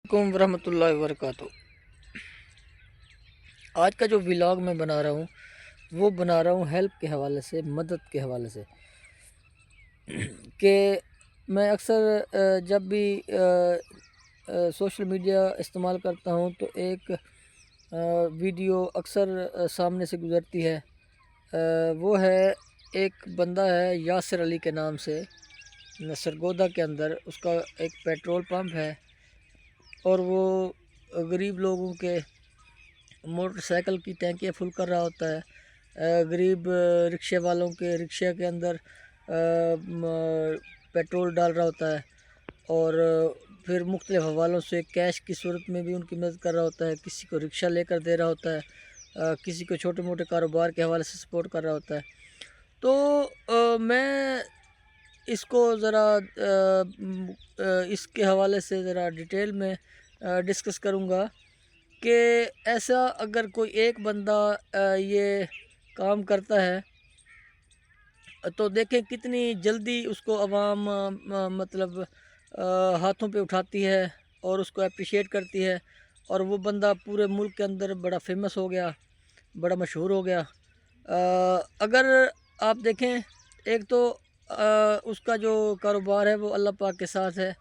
अलैक्म वरहमतुल्लाहि वबरकातुहू। आज का जो व्लॉग मैं बना रहा हूँ वो बना रहा हूँ हेल्प के हवाले से, मदद के हवाले से। कि मैं अक्सर जब भी सोशल मीडिया इस्तेमाल करता हूँ तो एक वीडियो अक्सर सामने से गुज़रती है। वो है, एक बंदा है यासिर अली के नाम से, सरगोदा के अंदर उसका एक पेट्रोल पंप है और वो गरीब लोगों के मोटरसाइकिल की टैंकियाँ फुल कर रहा होता है। गरीब रिक्शे वालों के रिक्शे के अंदर पेट्रोल डाल रहा होता है और फिर मुख्तलिफ़ हवालों से कैश की सूरत में भी उनकी मदद कर रहा होता है। किसी को रिक्शा लेकर दे रहा होता है, किसी को छोटे मोटे कारोबार के हवाले से सपोर्ट कर रहा होता है। तो मैं इसको ज़रा इसके हवाले से ज़रा डिटेल में डिस्कस करूँगा कि ऐसा अगर कोई एक बंदा ये काम करता है तो देखें कितनी जल्दी उसको आवाम मतलब हाथों पे उठाती है और उसको अप्रिशिएट करती है और वो बंदा पूरे मुल्क के अंदर बड़ा फेमस हो गया, बड़ा मशहूर हो गया। अगर आप देखें, एक तो उसका जो कारोबार है वो अल्लाह पाक के साथ है।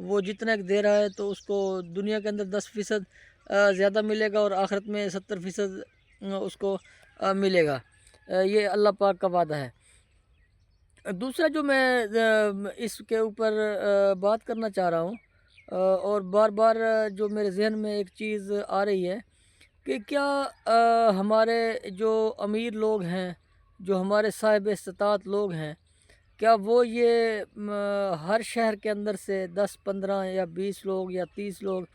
वो जितना दे रहा है तो उसको दुनिया के अंदर 10% ज़्यादा मिलेगा और आखिरत में 70% उसको मिलेगा। ये अल्लाह पाक का वादा है। दूसरा जो मैं इसके ऊपर बात करना चाह रहा हूँ और बार बार जो मेरे जहन में एक चीज़ आ रही है कि क्या हमारे जो अमीर लोग हैं, जो हमारे साहिब इस्तात लोग हैं, क्या वो ये हर शहर के अंदर से 10-15 या 20 लोग या 30 लोग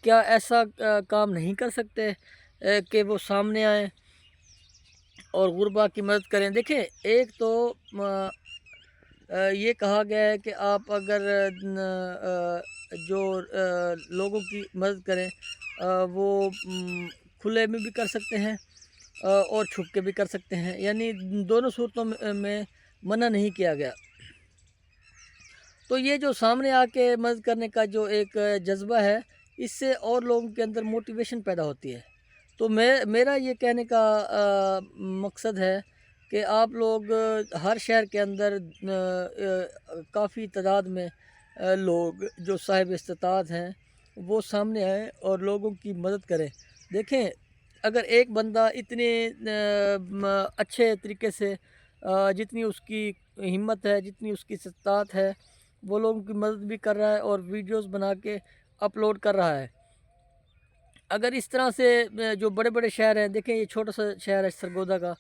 क्या ऐसा काम नहीं कर सकते कि वो सामने आएँ और गुरबा की मदद करें? देखें, एक तो ये कहा गया है कि आप अगर जो लोगों की मदद करें वो खुले में भी कर सकते हैं और छुप के भी कर सकते हैं, यानी दोनों सूरतों में मना नहीं किया गया। तो ये जो सामने आके मदद करने का जो एक जज्बा है, इससे और लोगों के अंदर मोटिवेशन पैदा होती है। तो मेरा ये कहने का मकसद है कि आप लोग हर शहर के अंदर काफ़ी तादाद में लोग जो साहिब इस्तात हैं वो सामने आएँ और लोगों की मदद करें। देखें, अगर एक बंदा इतने अच्छे तरीके से जितनी उसकी हिम्मत है, जितनी उसकी इस्तात है, वो लोगों की मदद भी कर रहा है और वीडियोस बना के अपलोड कर रहा है। अगर इस तरह से जो बड़े-बड़े शहर हैं, देखें ये छोटा-सा शहर है सरगोदा का,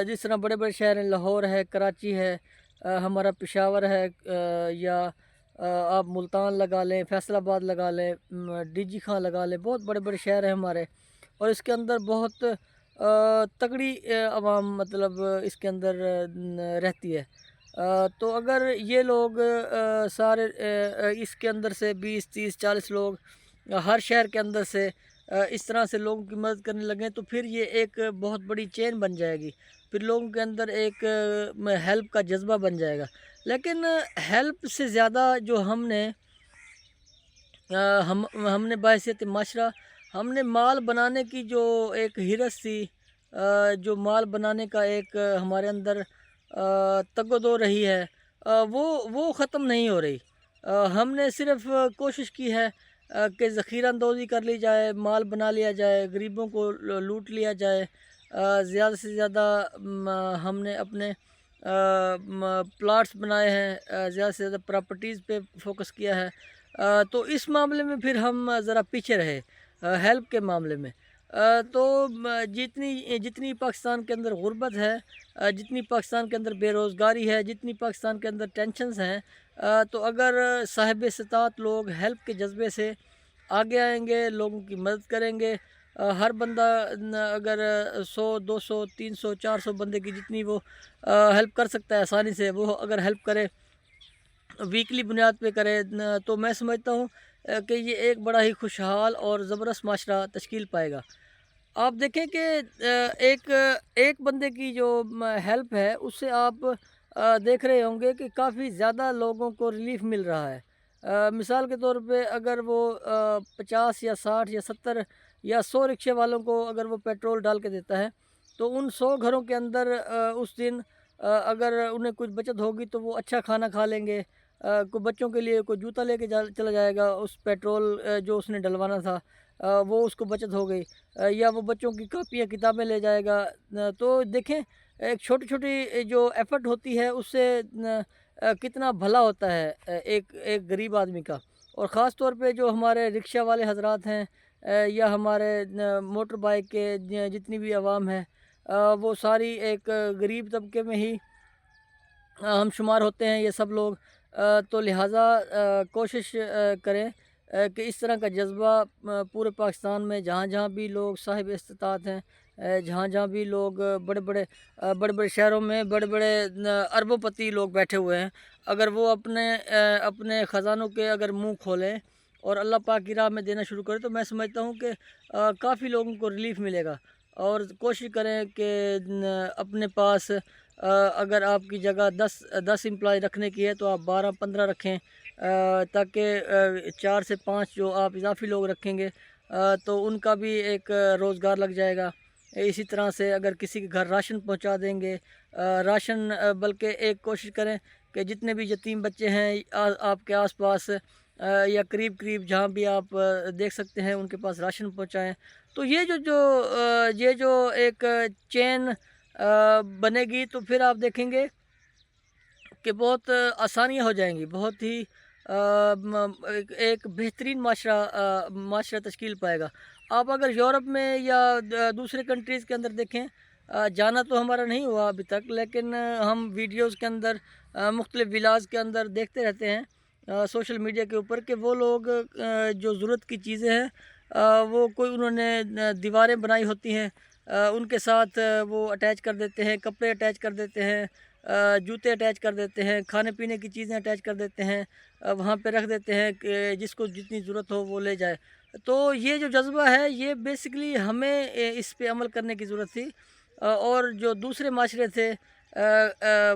जिस तरह बड़े-बड़े शहर हैं, लाहौर है, कराची है, हमारा पेशावर है, या आप मुल्तान लगा लें, फैसलाबाद लगा लें, डीजी खां लगा लें, बहुत बड़े-बड़े शहर हैं हमारे और इसके अंदर बहुत तगड़ी आवाम मतलब इसके अंदर रहती है। तो अगर ये लोग सारे इसके अंदर से 20, 30, 40 लोग हर शहर के अंदर से इस तरह से लोगों की मदद करने लगें तो फिर ये एक बहुत बड़ी चेन बन जाएगी। फिर लोगों के अंदर एक हेल्प का जज़्बा बन जाएगा। लेकिन हेल्प से ज़्यादा जो हमने बहैसियत माशरा हमने माल बनाने की जो एक हिरस थी, जो माल बनाने का एक हमारे अंदर तगदो रही है, वो ख़त्म नहीं हो रही। हमने सिर्फ़ कोशिश की है कि ज़ख़ीरा अंदोज़ी कर ली जाए, माल बना लिया जाए, गरीबों को लूट लिया जाए। ज़्यादा से ज़्यादा हमने अपने प्लाट्स बनाए हैं, ज़्यादा से ज़्यादा प्रॉपर्टीज़ पे फोकस किया है। तो इस मामले में फिर हम ज़रा पीछे रहे हेल्प के मामले में। तो जितनी जितनी पाकिस्तान के अंदर गुर्बत है, जितनी पाकिस्तान के अंदर बेरोज़गारी है, जितनी पाकिस्तान के अंदर टेंशन्स हैं, तो अगर साहिब इस्तात लोग हेल्प के जज्बे से आगे आएंगे, लोगों की मदद करेंगे, हर बंदा अगर 100, 200, 300, 400 बंदे की जितनी वो हेल्प कर सकता है आसानी से, वो अगर हेल्प करे वीकली बुनियाद पे करे तो मैं समझता हूँ कि ये एक बड़ा ही खुशहाल और ज़बरदस्त माशरा तश्कील पाएगा। आप देखें कि एक एक बंदे की जो हेल्प है उससे आप देख रहे होंगे कि काफ़ी ज़्यादा लोगों को रिलीफ मिल रहा है। मिसाल के तौर पे अगर वो 50 या 60 या 70 या 100 रिक्शे वालों को अगर वो पेट्रोल डाल के देता है, तो उन 100 घरों के अंदर उस दिन अगर उन्हें कुछ बचत होगी तो वो अच्छा खाना खा लेंगे। कोई बच्चों के लिए कोई जूता लेके चला जाएगा, उस पेट्रोल जो उसने डलवाना था वो उसको बचत हो गई। या वो बच्चों की कापियाँ किताबें ले जाएगा। तो देखें, एक छोटी-छोटी जो एफ़र्ट होती है उससे कितना भला होता है एक एक गरीब आदमी का। और ख़ास तौर पे जो हमारे रिक्शा वाले हज़रात हैं या हमारे मोटर बाइक के जितनी भी आवाम है, वो सारी एक गरीब तबके में ही हम शुमार होते हैं ये सब लोग। तो लिहाजा कोशिश करें कि इस तरह का जज़्बा पूरे पाकिस्तान में जहाँ-जहाँ भी लोग साहिब इस्तिताअत हैं, जहाँ-जहाँ भी लोग बड़े-बड़े शहरों में बड़े-बड़े अरबों-पति लोग बैठे हुए हैं, अगर वो अपने ख़ज़ानों के अगर मुँह खोलें और अल्लाह पाक की राह में देना शुरू करें, तो मैं समझता हूँ कि काफ़ी लोगों को रिलीफ़ मिलेगा। और कोशिश करें कि अपने पास अगर आपकी जगह 10 एम्प्लॉय रखने की है तो आप 12-15 रखें, ताकि 4 से 5 जो आप इज़ाफ़ी लोग रखेंगे तो उनका भी एक रोज़गार लग जाएगा। इसी तरह से अगर किसी के घर राशन पहुंचा देंगे, राशन बल्कि एक कोशिश करें कि जितने भी यतीम बच्चे हैं आपके आस-पास या करीब-करीब जहाँ भी आप देख सकते हैं उनके पास राशन पहुंचाएँ। तो ये जो एक चेन बनेगी तो फिर आप देखेंगे कि बहुत आसानियाँ हो जाएँगी, बहुत ही एक एक बेहतरीन माशरा तश्कील पाएगा। आप अगर यूरोप में या दूसरे कंट्रीज़ के अंदर देखें, जाना तो हमारा नहीं हुआ अभी तक, लेकिन हम वीडियोज़ के अंदर मुख्तलिफ़ विलास के अंदर देखते रहते हैं सोशल मीडिया के ऊपर कि वो लोग जो ज़रूरत की चीज़ें हैं वो कोई उन्होंने दीवारें बनाई होती हैं, उनके साथ वो अटैच कर देते हैं, कपड़े अटैच कर देते हैं, जूते अटैच कर देते हैं, खाने-पीने की चीज़ें अटैच कर देते हैं, वहाँ पे रख देते हैं कि जिसको जितनी ज़रूरत हो वो ले जाए। तो ये जो जज़्बा है ये बेसिकली हमें इस पे अमल करने की ज़रूरत थी। और जो दूसरे माशरे थे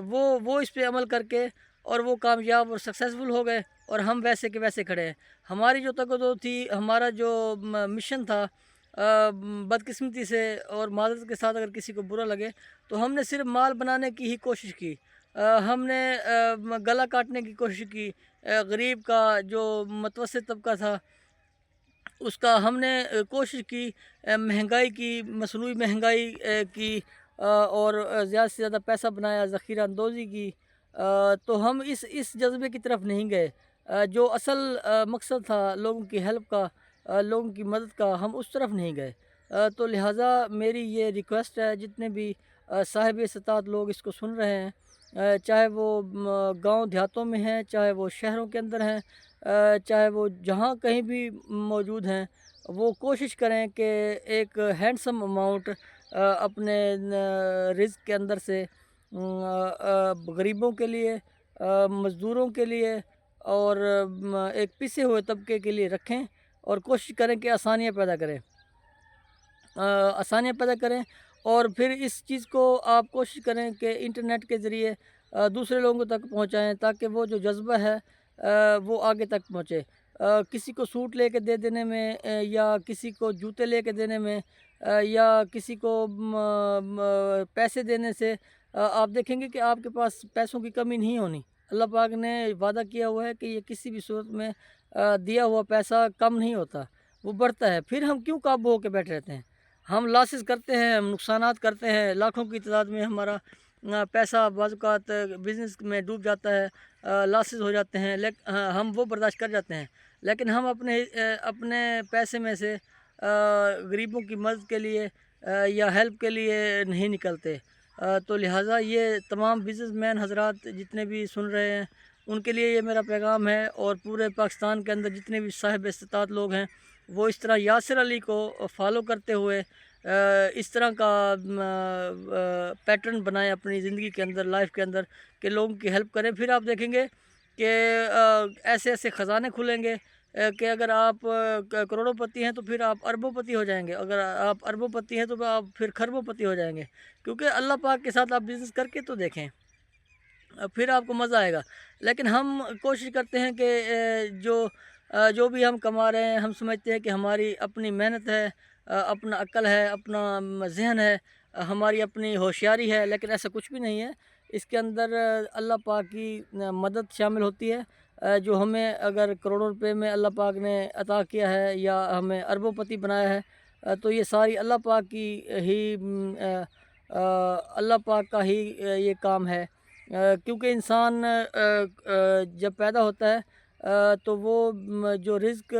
वो इस पे अमल करके और वो कामयाब और सक्सेसफुल हो गए और हम वैसे के वैसे खड़े हैं। हमारी जो तगदो थी, हमारा जो मिशन था, बदकिस्मती से और माज़रत के साथ अगर किसी को बुरा लगे, तो हमने सिर्फ़ माल बनाने की ही कोशिश की। हमने गला काटने की कोशिश की। गरीब का जो मतवसत तबका था उसका हमने कोशिश की महंगाई की, मसनूई महंगाई की और ज़्यादा से ज़्यादा पैसा बनाया, ज़ख़ीरा अंदोज़ी की। तो हम इस जज़्बे की तरफ नहीं गए। जो असल मकसद था लोगों की हेल्प का, लोगों की मदद का, हम उस तरफ नहीं गए। तो लिहाज़ा मेरी ये रिक्वेस्ट है जितने भी साहिब इस्तात लोग इसको सुन रहे हैं, चाहे वो गाँव देहातों में हैं, चाहे वो शहरों के अंदर हैं, चाहे वो जहाँ कहीं भी मौजूद हैं, वो कोशिश करें कि एक हैंडसम अमाउंट अपने रिज़्क़ के अंदर से गरीबों के लिए, मज़दूरों के लिए और एक पिसे हुए तबके के लिए रखें और कोशिश करें कि आसानियाँ पैदा करें। आसानियाँ पैदा करें और फिर इस चीज़ को आप कोशिश करें कि इंटरनेट के ज़रिए दूसरे लोगों तक पहुँचाएँ, ताकि वो जो जज़्बा है वो आगे तक पहुँचे। किसी को सूट लेके दे देने में या किसी को जूते लेके देने में या किसी को पैसे देने से आप देखेंगे कि आपके पास पैसों की कमी नहीं होनी। अल्लाह पाक ने वादा किया हुआ है कि ये किसी भी सूरत में दिया हुआ पैसा कम नहीं होता, वो बढ़ता है। फिर हम क्यों काबू होके बैठे रहते हैं? हम लॉसेस करते हैं, हम नुकसानात करते हैं, लाखों की तादाद में हमारा पैसा बाज़-औक़ात बिज़नेस में डूब जाता है, लॉसेस हो जाते हैं, हम वो बर्दाश्त कर जाते हैं। लेकिन हम अपने पैसे में से गरीबों की मदद के लिए या हेल्प के लिए नहीं निकलते। तो लिहाज़ा ये तमाम बिज़नेसमैन हज़रात जितने भी सुन रहे हैं, उनके लिए ये मेरा पैगाम है और पूरे पाकिस्तान के अंदर जितने भी साहिब इस्तिताअत लोग हैं, वो इस तरह यासिर अली को फ़ॉलो करते हुए इस तरह का पैटर्न बनाएँ अपनी ज़िंदगी के अंदर, लाइफ़ के अंदर कि लोगों की हेल्प करें। फिर आप देखेंगे कि ऐसे-ऐसे ख़ज़ाने खुलेंगे कि अगर आप करोड़ोंपति हैं तो फिर आप अरबोंपति हो जाएँगे। अगर आप अरबोंपति हैं तो आप फिर खरबोंपति हो जाएँगे। क्योंकि अल्लाह पाक के साथ आप बिज़नेस करके तो देखें। پھر آپ کو مزہ آئے گا۔ لیکن ہم کوشش کرتے ہیں کہ جو بھی ہم کما رہے ہیں، ہم سمجھتے ہیں کہ ہماری اپنی محنت ہے، اپنا عقل ہے، اپنا ذہن ہے، ہماری اپنی ہوشیاری ہے، لیکن ایسا کچھ بھی نہیں ہے۔ اس کے اندر اللہ پاک کی مدد شامل ہوتی ہے، جو ہمیں اگر کروڑوں روپے میں اللہ پاک نے عطا کیا ہے یا ہمیں اربوں پتی بنایا ہے، تو یہ ساری اللہ پاک کی ہی اللہ پاک کا ہی یہ کام ہے۔ کیونکہ انسان جب پیدا ہوتا ہے تو وہ جو رزق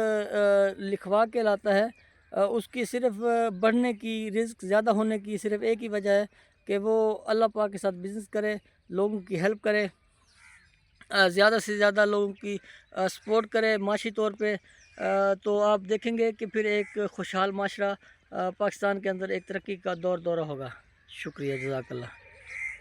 لکھوا کے لاتا ہے، اس کی صرف بڑھنے کی، رزق زیادہ ہونے کی صرف ایک ہی وجہ ہے کہ وہ اللہ پاک کے ساتھ بزنس کرے، لوگوں کی ہیلپ کرے، زیادہ سے زیادہ لوگوں کی سپورٹ کرے معاشی طور پہ، تو آپ دیکھیں گے کہ پھر ایک خوشحال معاشرہ پاکستان کے اندر ایک ترقی کا دورہ ہوگا۔ شکریہ، جزاک اللہ۔